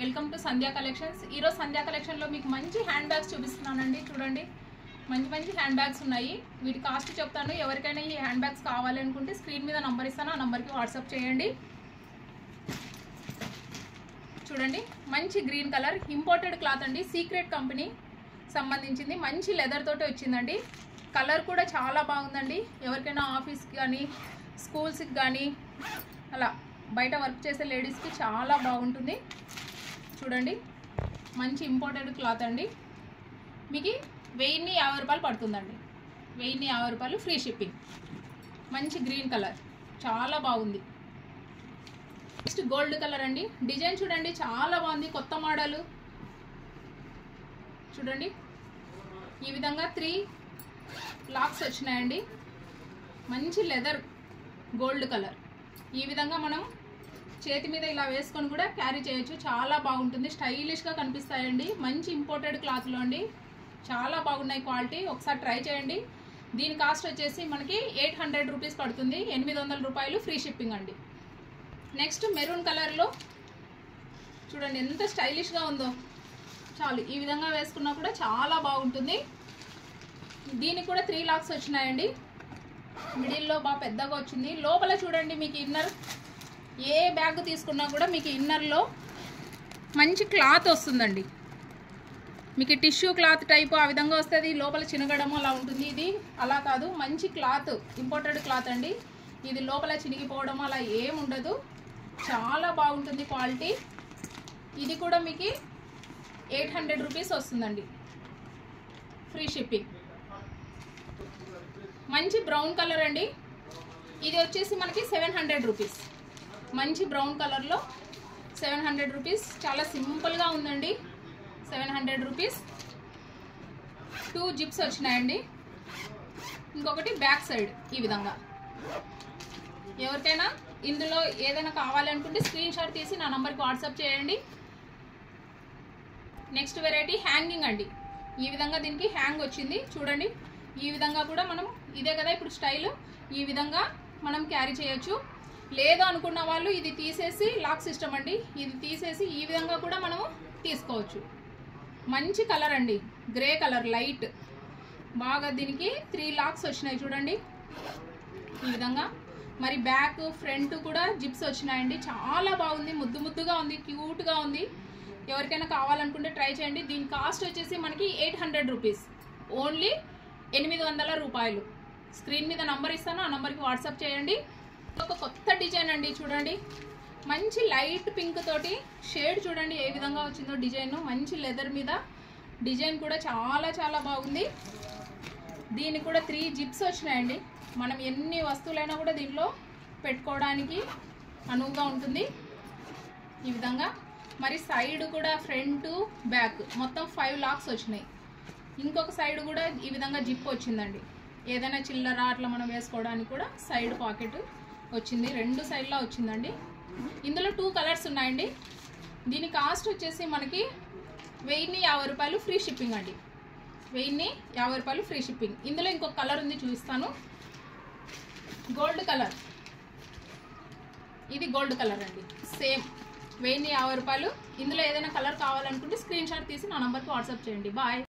Welcome to Sandhya collections. ఈరోజు సంధ్యా కలెక్షన్లో మీకు మంచి హ్యాండ్ బ్యాగ్స్ చూపిస్తున్నానండి. చూడండి, మంచి మంచి హ్యాండ్ బ్యాగ్స్ ఉన్నాయి. వీటి కాస్ట్ చెప్తాను. ఎవరికైనా ఈ హ్యాండ్ బ్యాగ్స్ కావాలనుకుంటే స్క్రీన్ మీద నంబర్ ఇస్తాను, ఆ నంబర్కి వాట్సాప్ చేయండి. చూడండి, మంచి గ్రీన్ కలర్ ఇంపోర్టెడ్ క్లాత్ అండి, సీక్రెట్ కంపెనీ సంబంధించింది. మంచి లెదర్ తోటి వచ్చిందండి. కలర్ కూడా చాలా బాగుందండి. ఎవరికైనా ఆఫీస్కి కానీ స్కూల్స్కి కానీ అలా బయట వర్క్ చేసే లేడీస్కి చాలా బాగుంటుంది. చూడండి, మంచి ఇంపోర్టెడ్ క్లాత్ అండి. మీకు 1050 రూపాయలు పడుతుందండి. 1050 రూపాయలు ఫ్రీ షిప్పింగ్. మంచి గ్రీన్ కలర్ చాలా బాగుంది. నెక్స్ట్ గోల్డ్ కలర్ అండి. డిజైన్ చూడండి, చాలా బాగుంది. కొత్త మోడల్. చూడండి, ఈ విధంగా 3 లాక్స్ వచ్చినాయండి. మంచి లెదర్ గోల్డ్ కలర్. ఈ విధంగా మనం చేతి మీద ఇలా వేసుకొని కూడా క్యారీ చేయొచ్చు. చాలా బాగుంటుంది, స్టైలిష్గా కనిపిస్తాయండి. మంచి ఇంపోర్టెడ్ క్లాత్లో అండి, చాలా బాగున్నాయి క్వాలిటీ. ఒకసారి ట్రై చేయండి. దీని కాస్ట్ వచ్చేసి మనకి 800 రూపీస్ పడుతుంది. 800 రూపాయలు ఫ్రీ షిప్పింగ్ అండి. నెక్స్ట్ మెరూన్ కలర్లో చూడండి ఎంత స్టైలిష్గా ఉందో. చాలు, ఈ విధంగా వేసుకున్నా కూడా చాలా బాగుంటుంది. దీనికి కూడా 3 లాక్స్ వచ్చినాయండి. మిడిల్లో బాగా పెద్దగా వచ్చింది. లోపల చూడండి, మీకు ఇన్నర్ ఏ బ్యాగ్ తీసుకున్నా కూడా మీకు ఇన్నర్లో మంచి క్లాత్ వస్తుందండి. మీకు టిష్యూ క్లాత్ టైపు ఆ విధంగా వస్తుంది. లోపల చినగడం అలా ఉంటుంది. ఇది అలా కాదు, మంచి క్లాత్, ఇంపోర్టెడ్ క్లాత్ అండి. ఇది లోపల చినిగిపోవడం అలా ఏముండదు. చాలా బాగుంటుంది క్వాలిటీ. ఇది కూడా మీకు 800 రూపీస్ వస్తుందండి, ఫ్రీ షిప్పింగ్. మంచి బ్రౌన్ కలర్ అండి. ఇది వచ్చేసి మనకి 700 రూపీస్. మంచి బ్రౌన్ కలర్లో 700 రూపీస్. చాలా సింపుల్గా ఉందండి. 700 రూపీస్. 2 జిప్స్ వచ్చినాయండి. ఇంకొకటి బ్యాక్ సైడ్ ఈ విధంగా. ఎవరికైనా ఇందులో ఏదైనా కావాలనుకుంటే స్క్రీన్ షాట్ తీసి నా నంబర్కి వాట్సాప్ చేయండి. నెక్స్ట్ వెరైటీ హ్యాంగింగ్ అండి. ఈ విధంగా దీనికి హ్యాంగ్ వచ్చింది. చూడండి, ఈ విధంగా కూడా మనం, ఇదే కదా ఇప్పుడు స్టైల్, ఈ విధంగా మనం క్యారీ చేయొచ్చు. లేదు అనుకున్న వాళ్ళు ఇది తీసేసి లాక్ సిస్టమ్ అండి, ఇది తీసేసి ఈ విధంగా కూడా మనము తీసుకోవచ్చు. మంచి కలర్ అండి, గ్రే కలర్ లైట్. బాగా దీనికి 3 లాక్స్ వచ్చినాయి. చూడండి, ఈ విధంగా. మరి బ్యాక్ ఫ్రంట్ కూడా జిప్స్ వచ్చినాయండి. చాలా బాగుంది, ముద్దు ముద్దుగా ఉంది, క్యూట్గా ఉంది. ఎవరికైనా కావాలనుకుంటే ట్రై చేయండి. దీని కాస్ట్ వచ్చేసి మనకి 800 రూపీస్. ఓన్లీ 800 రూపాయలు. స్క్రీన్ మీద నంబర్ ఇస్తాను, ఆ నంబర్కి వాట్సాప్ చేయండి. ఒక కొత్త డిజైన్ అండి. చూడండి, మంచి లైట్ పింక్ తోటి షేడ్ చూడండి ఏ విధంగా వచ్చిందో డిజైన్. మంచి లెదర్ మీద డిజైన్ కూడా చాలా చాలా బాగుంది. దీనికి కూడా 3 జిప్స్ వచ్చినాయండి. మనం ఎన్ని వస్తువులైనా కూడా దీంట్లో పెట్టుకోవడానికి అనువుగా ఉంటుంది. ఈ విధంగా. మరి సైడ్ కూడా ఫ్రంట్ బ్యాక్ మొత్తం 5 లాక్స్ వచ్చినాయి. ఇంకొక సైడ్ కూడా ఈ విధంగా జిప్ వచ్చిందండి. ఏదైనా చిల్లర అట్లా మనం వేసుకోవడానికి కూడా సైడ్ పాకెట్ వచ్చింది. 2 సైడ్లా వచ్చిందండి. ఇందులో 2 కలర్స్ ఉన్నాయండి. దీని కాస్ట్ వచ్చేసి మనకి 1050 రూపాయలు ఫ్రీ షిప్పింగ్ అండి. 1050 రూపాయలు ఫ్రీ షిప్పింగ్. ఇందులో ఇంకొక కలర్ ఉంది, చూపిస్తాను. Gold colour. ఇది గోల్డ్ కలర్ అండి. సేమ్ 1050 రూపాయలు. ఇందులో ఏదైనా కలర్ కావాలనుకుంటే స్క్రీన్ షాట్ తీసి నా నంబర్కి వాట్సాప్ చేయండి. బాయ్.